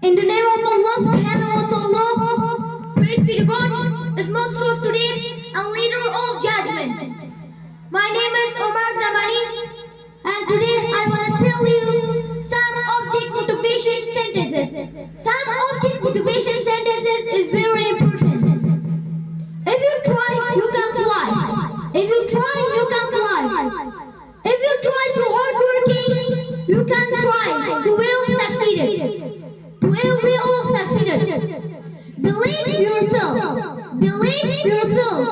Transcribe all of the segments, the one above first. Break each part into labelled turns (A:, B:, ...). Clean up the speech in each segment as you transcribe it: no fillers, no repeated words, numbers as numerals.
A: In the name of Allah subhanahu wa ta'ala, praise be to God, is most of today and leader of judgment. My name is Omar Zamani, and today I want to tell you some object motivation sentences. Some object motivation sentences is very important. If you try, you can fly. If you try, you can fly. If you try too hard working, you can try to will succeed. We all succeeded. Believe yourself. Believe yourself.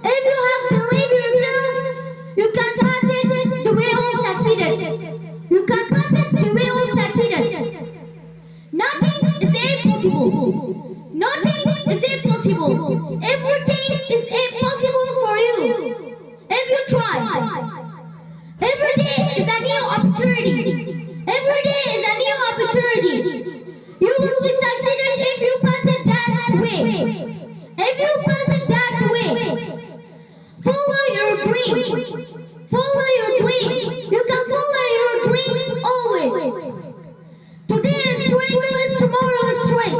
A: If you have believed yourself, you can pass it. The way all succeeded. You can pass it. The way all succeeded. Nothing is impossible. Nothing is impossible. Everything is impossible for you. If you try. Every day is a new opportunity. Every day is a new opportunity. You will be succeeded if you pass it that way. If you pass it that way. Follow your dreams. Follow your dreams. You can follow your dreams always. Today is triangle, tomorrow is straight.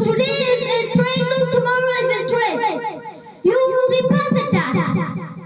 A: Today is triangle, tomorrow is a straight. You will be past that.